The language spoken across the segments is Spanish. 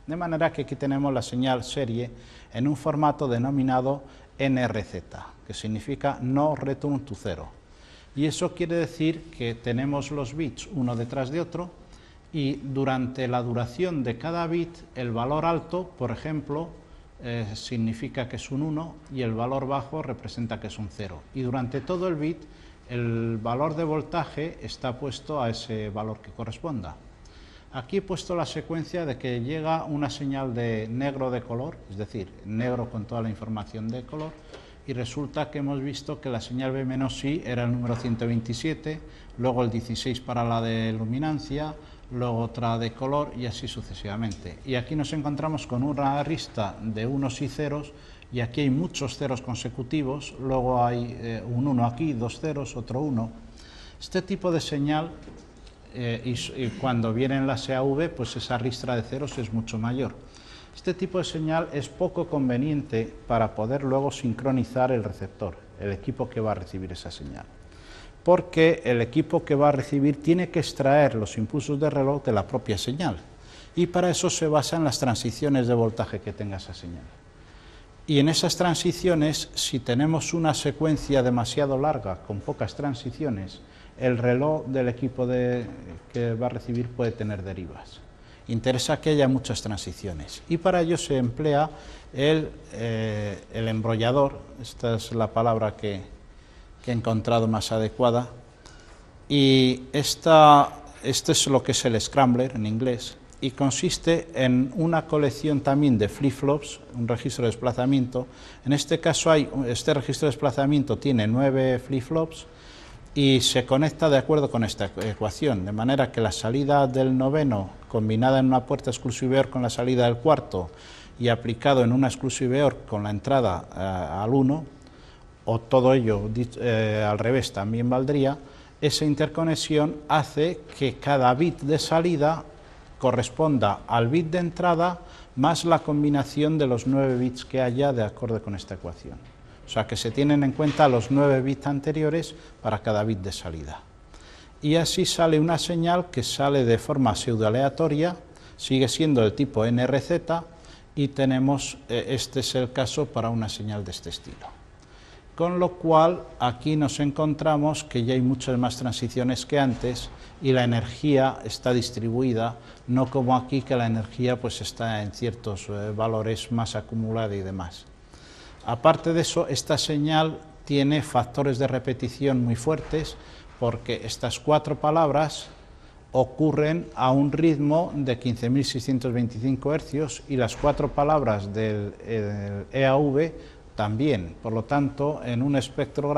De manera que aquí tenemos la señal serie en un formato denominado NRZ, que significa No Return to Zero. Y eso quiere decir que tenemos los bits uno detrás de otro y durante la duración de cada bit el valor alto, por ejemplo, significa que es un 1 y el valor bajo representa que es un 0. Y durante todo el bit el valor de voltaje está puesto a ese valor que corresponda. Aquí he puesto la secuencia de que llega una señal de negro de color, es decir, negro con toda la información de color, y resulta que hemos visto que la señal B-I era el número 127, luego el 16 para la de luminancia, luego otra de color y así sucesivamente. Y aquí nos encontramos con una lista de unos y ceros, y aquí hay muchos ceros consecutivos, luego hay un 1 aquí, dos ceros, otro 1. Este tipo de señal, y cuando vienen las EAV, pues esa ristra de ceros es mucho mayor. Este tipo de señal es poco conveniente para poder luego sincronizar el receptor, el equipo que va a recibir esa señal, porque el equipo que va a recibir tiene que extraer los impulsos de reloj de la propia señal, y para eso se basa en las transiciones de voltaje que tenga esa señal. Y en esas transiciones, si tenemos una secuencia demasiado larga, con pocas transiciones, el reloj del equipo que va a recibir puede tener derivas. Interesa que haya muchas transiciones y para ello se emplea el embrollador, esta es la palabra que he encontrado más adecuada, y este es lo que es el scrambler en inglés, y consiste en una colección también de flip-flops, un registro de desplazamiento. En este caso este registro de desplazamiento tiene 9 flip-flops y se conecta de acuerdo con esta ecuación, de manera que la salida del noveno combinada en una puerta exclusive OR con la salida del cuarto y aplicado en una exclusive OR con la entrada al 1, o todo ello al revés también valdría, esa interconexión hace que cada bit de salida corresponda al bit de entrada más la combinación de los 9 bits que haya de acuerdo con esta ecuación. O sea que se tienen en cuenta los 9 bits anteriores para cada bit de salida. Y así sale una señal que sale de forma pseudo aleatoria, sigue siendo del tipo NRZ y tenemos, este es el caso para una señal de este estilo. Con lo cual aquí nos encontramos que ya hay muchas más transiciones que antes y la energía está distribuida, no como aquí que la energía pues está en ciertos valores más acumulada y demás. Aparte de eso, esta señal tiene factores de repetición muy fuertes porque estas 4 palabras ocurren a un ritmo de 15.625 Hz y las 4 palabras del EAV también. Por lo tanto, en un espectro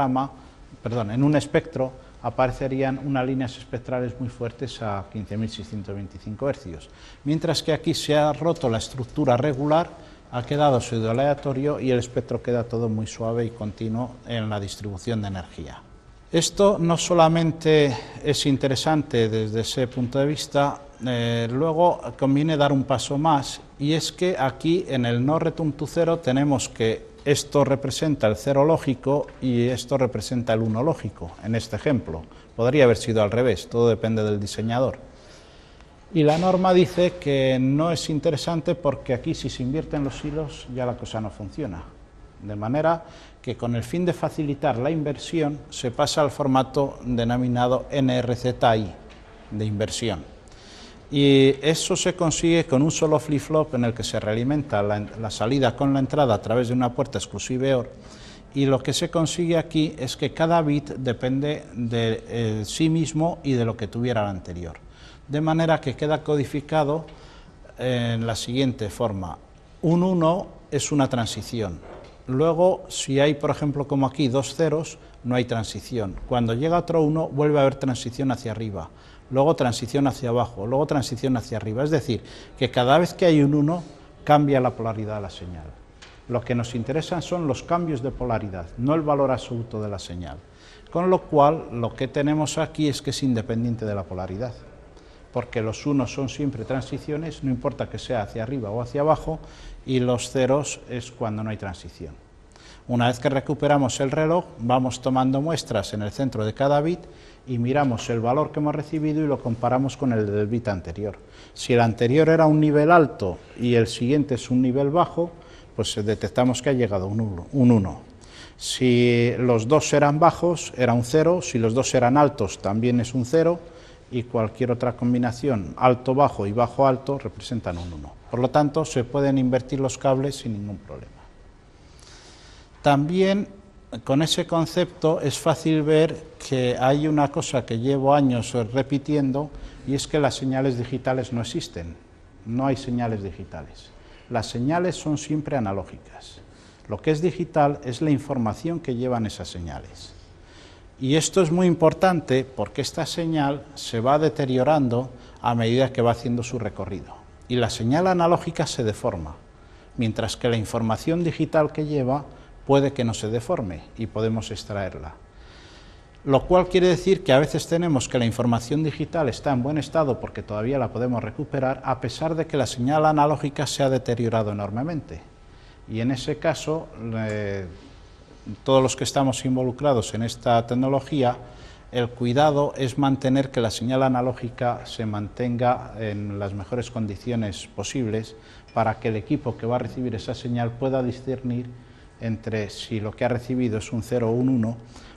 aparecerían unas líneas espectrales muy fuertes a 15.625 Hz, mientras que aquí se ha roto la estructura regular, ha quedado pseudo aleatorio y el espectro queda todo muy suave y continuo en la distribución de energía. Esto no solamente es interesante desde ese punto de vista, luego conviene dar un paso más, y es que aquí en el no return to zero tenemos que esto representa el 0 lógico y esto representa el 1 lógico, en este ejemplo. Podría haber sido al revés, todo depende del diseñador. Y la norma dice que no es interesante porque aquí si se invierten los hilos ya la cosa no funciona. De manera que con el fin de facilitar la inversión se pasa al formato denominado NRZI, de inversión. Y eso se consigue con un solo flip-flop en el que se realimenta la salida con la entrada a través de una puerta exclusive OR, y lo que se consigue aquí es que cada bit depende de sí mismo y de lo que tuviera el anterior. De manera que queda codificado en la siguiente forma. Un 1 es una transición. Luego, si hay, por ejemplo, como aquí, 2 ceros, no hay transición. Cuando llega otro 1, vuelve a haber transición hacia arriba. Luego transición hacia abajo, luego transición hacia arriba. Es decir, que cada vez que hay un 1, cambia la polaridad de la señal. Lo que nos interesan son los cambios de polaridad, no el valor absoluto de la señal. Con lo cual, lo que tenemos aquí es que es independiente de la polaridad, porque los unos son siempre transiciones, no importa que sea hacia arriba o hacia abajo, y los ceros es cuando no hay transición. Una vez que recuperamos el reloj, vamos tomando muestras en el centro de cada bit y miramos el valor que hemos recibido y lo comparamos con el del bit anterior. Si el anterior era un nivel alto y el siguiente es un nivel bajo, pues detectamos que ha llegado un 1. Si los dos eran bajos, era un 0, si los dos eran altos, también es un 0, y cualquier otra combinación alto-bajo y bajo-alto representan un 1. Por lo tanto, se pueden invertir los cables sin ningún problema. También, con ese concepto, es fácil ver que hay una cosa que llevo años repitiendo, y es que las señales digitales no existen. No hay señales digitales. Las señales son siempre analógicas. Lo que es digital es la información que llevan esas señales. Y esto es muy importante porque esta señal se va deteriorando a medida que va haciendo su recorrido. Y la señal analógica se deforma, mientras que la información digital que lleva puede que no se deforme y podemos extraerla. Lo cual quiere decir que a veces tenemos que la información digital está en buen estado porque todavía la podemos recuperar, a pesar de que la señal analógica se ha deteriorado enormemente. Y en ese caso, todos los que estamos involucrados en esta tecnología, el cuidado es mantener que la señal analógica se mantenga en las mejores condiciones posibles para que el equipo que va a recibir esa señal pueda discernir entre si lo que ha recibido es un 0 o un 1,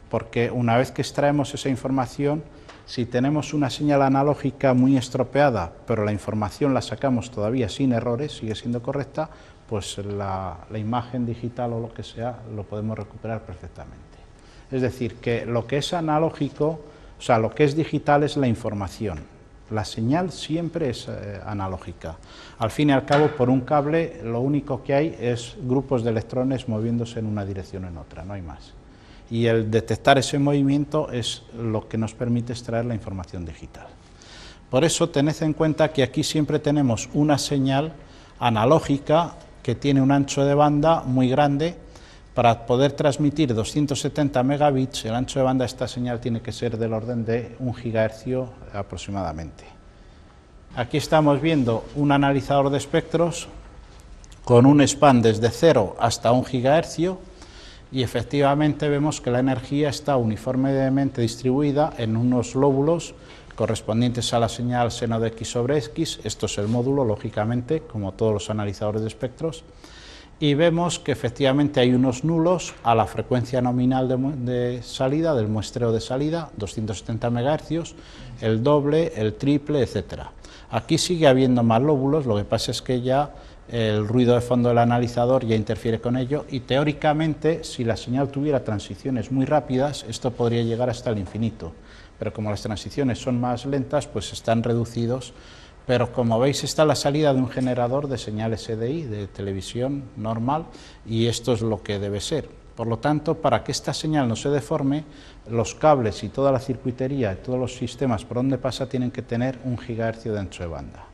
porque una vez que extraemos esa información, si tenemos una señal analógica muy estropeada, pero la información la sacamos todavía sin errores, sigue siendo correcta, pues la imagen digital o lo que sea lo podemos recuperar perfectamente. Es decir, que lo que es analógico, o sea, lo que es digital es la información. La señal siempre es analógica. Al fin y al cabo, por un cable, lo único que hay es grupos de electrones moviéndose en una dirección o en otra, no hay más. Y el detectar ese movimiento es lo que nos permite extraer la información digital. Por eso, tened en cuenta que aquí siempre tenemos una señal analógica que tiene un ancho de banda muy grande. Para poder transmitir 270 megabits, el ancho de banda de esta señal tiene que ser del orden de 1 gigahercio aproximadamente. Aquí estamos viendo un analizador de espectros con un span desde 0 hasta 1 gigahercio y efectivamente vemos que la energía está uniformemente distribuida en unos lóbulos correspondientes a la señal seno de x sobre x. Esto es el módulo, lógicamente, como todos los analizadores de espectros. Y vemos que efectivamente hay unos nulos a la frecuencia nominal de salida, del muestreo de salida, 270 MHz, el doble, el triple, etc. Aquí sigue habiendo más lóbulos, lo que pasa es que ya el ruido de fondo del analizador ya interfiere con ello y teóricamente si la señal tuviera transiciones muy rápidas esto podría llegar hasta el infinito, pero como las transiciones son más lentas pues están reducidos. Pero como veis está la salida de un generador de señal SDI, de televisión normal, y esto es lo que debe ser. Por lo tanto, para que esta señal no se deforme, los cables y toda la circuitería y todos los sistemas por donde pasa tienen que tener 1 gigahercio de ancho de banda.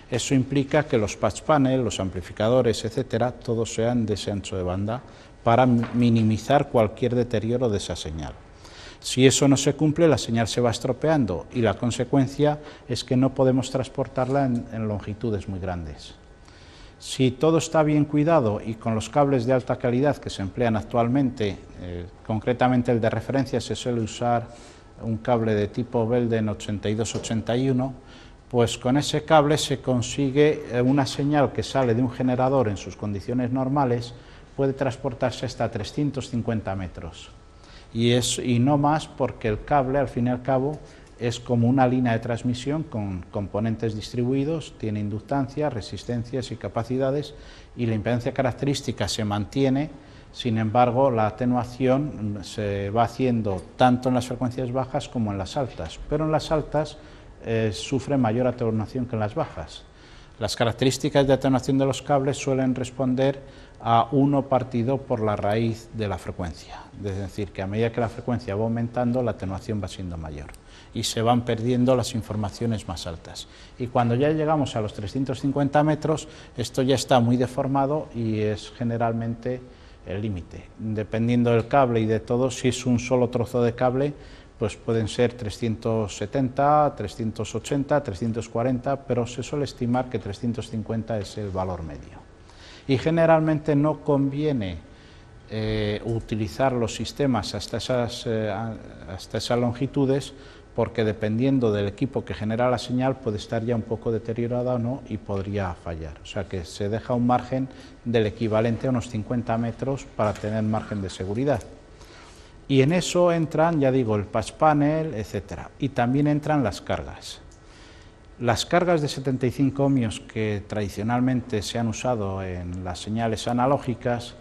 Eso implica que los patch panel, los amplificadores, etcétera, todos sean de ese ancho de banda para minimizar cualquier deterioro de esa señal. Si eso no se cumple, la señal se va estropeando y la consecuencia es que no podemos transportarla en longitudes muy grandes. Si todo está bien cuidado y con los cables de alta calidad que se emplean actualmente, concretamente el de referencia se suele usar un cable de tipo Belden 8281, pues con ese cable se consigue una señal que sale de un generador en sus condiciones normales, puede transportarse hasta 350 metros. Y no más porque el cable, al fin y al cabo, es como una línea de transmisión con componentes distribuidos, tiene inductancia, resistencias y capacidades, y la impedancia característica se mantiene, sin embargo, la atenuación se va haciendo tanto en las frecuencias bajas como en las altas, pero en las altas sufre mayor atenuación que en las bajas. Las características de atenuación de los cables suelen responder a 1 partido por la raíz de la frecuencia, es decir, que a medida que la frecuencia va aumentando, la atenuación va siendo mayor y se van perdiendo las informaciones más altas. Y cuando ya llegamos a los 350 metros, esto ya está muy deformado y es generalmente el límite. Dependiendo del cable y de todo, si es un solo trozo de cable, pues pueden ser 370, 380, 340, pero se suele estimar que 350 es el valor medio. Y generalmente no conviene utilizar los sistemas hasta esas longitudes, porque dependiendo del equipo que genera la señal puede estar ya un poco deteriorada o no y podría fallar. O sea que se deja un margen del equivalente a unos 50 metros para tener margen de seguridad. Y en eso entran, ya digo, el patch panel, etcétera. Y también entran las cargas. Las cargas de 75 ohmios que tradicionalmente se han usado en las señales analógicas,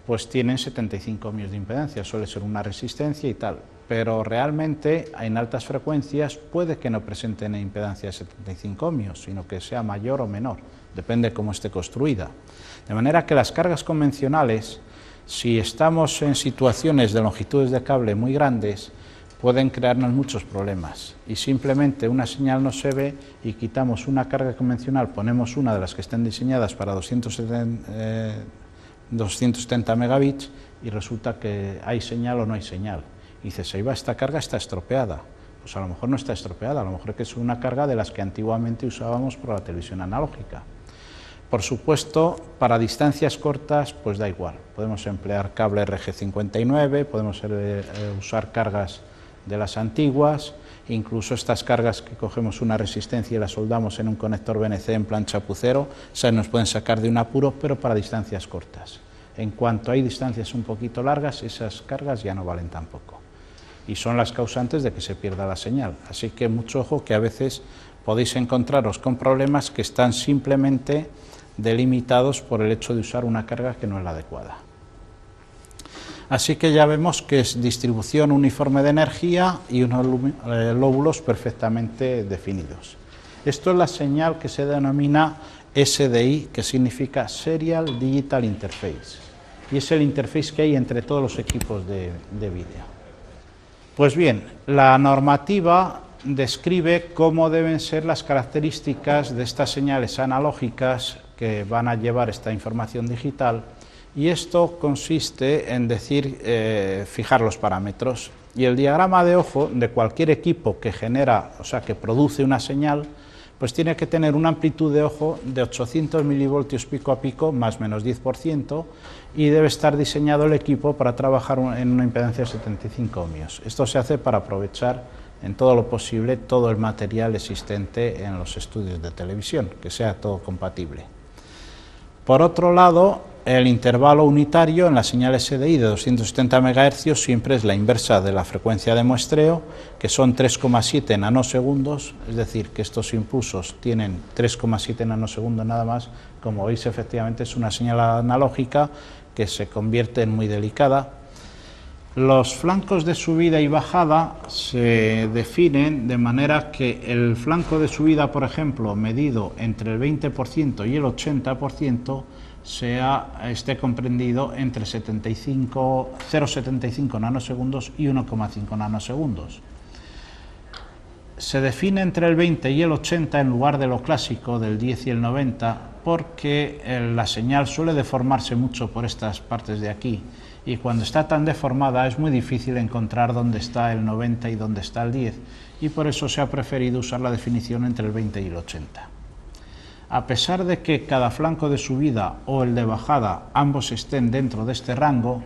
pues tienen 75 ohmios de impedancia, suele ser una resistencia y tal, pero realmente en altas frecuencias puede que no presenten impedancia de 75 ohmios, sino que sea mayor o menor, depende de cómo esté construida. De manera que las cargas convencionales, si estamos en situaciones de longitudes de cable muy grandes, pueden crearnos muchos problemas, y simplemente una señal no se ve y quitamos una carga convencional, ponemos una de las que estén diseñadas para 270 megabits y resulta que hay señal o no hay señal. Y dices, ahí va, esta carga está estropeada. Pues a lo mejor no está estropeada, a lo mejor que es una carga de las que antiguamente usábamos por la televisión analógica. Por supuesto, para distancias cortas, pues da igual. Podemos emplear cable RG59, podemos usar cargas de las antiguas, incluso estas cargas que cogemos una resistencia y la soldamos en un conector BNC en plan chapucero, esas nos pueden sacar de un apuro, pero para distancias cortas. En cuanto hay distancias un poquito largas, esas cargas ya no valen tampoco. Y son las causantes de que se pierda la señal. Así que mucho ojo, que a veces podéis encontraros con problemas que están simplemente delimitados por el hecho de usar una carga que no es la adecuada. Así que ya vemos que es distribución uniforme de energía y unos lóbulos perfectamente definidos. Esto es la señal que se denomina SDI, que significa Serial Digital Interface, y es el interface que hay entre todos los equipos de vídeo. Pues bien, la normativa describe cómo deben ser las características de estas señales analógicas que van a llevar esta información digital, y esto consiste en fijar los parámetros. Y el diagrama de ojo de cualquier equipo que genera, o sea, que produce una señal, pues tiene que tener una amplitud de ojo de 800 milivoltios pico a pico, más menos 10%, y debe estar diseñado el equipo para trabajar en una impedancia de 75 ohmios. Esto se hace para aprovechar en todo lo posible todo el material existente en los estudios de televisión, que sea todo compatible. Por otro lado, el intervalo unitario en la señal SDI de 270 MHz siempre es la inversa de la frecuencia de muestreo, que son 3,7 nanosegundos, es decir, que estos impulsos tienen 3,7 nanosegundos nada más. Como veis, efectivamente es una señal analógica que se convierte en muy delicada. Los flancos de subida y bajada se definen de manera que el flanco de subida, por ejemplo, medido entre el 20% y el 80%, esté comprendido entre 0,75 nanosegundos y 1,5 nanosegundos. Se define entre el 20 y el 80 en lugar de lo clásico del 10 y el 90, porque la señal suele deformarse mucho por estas partes de aquí, y cuando está tan deformada es muy difícil encontrar dónde está el 90 y dónde está el 10, y por eso se ha preferido usar la definición entre el 20 y el 80. A pesar de que cada flanco de subida o el de bajada ambos estén dentro de este rango,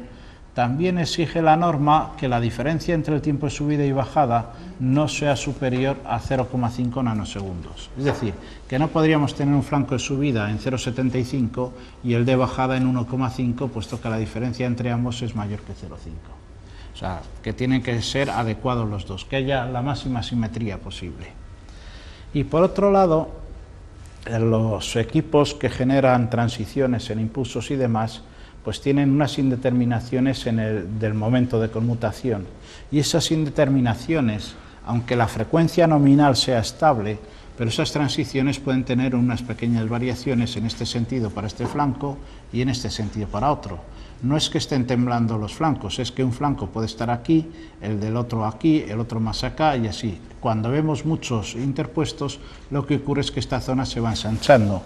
también exige la norma que la diferencia entre el tiempo de subida y bajada no sea superior a 0,5 nanosegundos. Es decir, que no podríamos tener un flanco de subida en 0,75 y el de bajada en 1,5, puesto que la diferencia entre ambos es mayor que 0,5. O sea, que tienen que ser adecuados los dos, que haya la máxima simetría posible. Y por otro lado, los equipos que generan transiciones en impulsos y demás, pues tienen unas indeterminaciones del momento de conmutación, y esas indeterminaciones, aunque la frecuencia nominal sea estable, pero esas transiciones pueden tener unas pequeñas variaciones en este sentido para este flanco y en este sentido para otro. No es que estén temblando los flancos, es que un flanco puede estar aquí, el del otro aquí, el otro más acá y así. Cuando vemos muchos interpuestos, lo que ocurre es que esta zona se va ensanchando,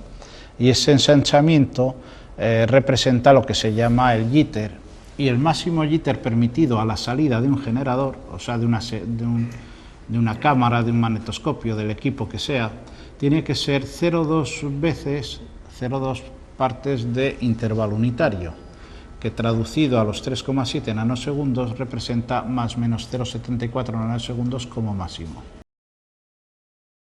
y ese ensanchamiento representa lo que se llama el jitter, y el máximo jitter permitido a la salida de un generador, o sea, de una cámara, de un magnetoscopio, del equipo que sea, tiene que ser 0,2 veces 0,2 partes de intervalo unitario, que traducido a los 3,7 nanosegundos representa más menos 0,74 nanosegundos como máximo.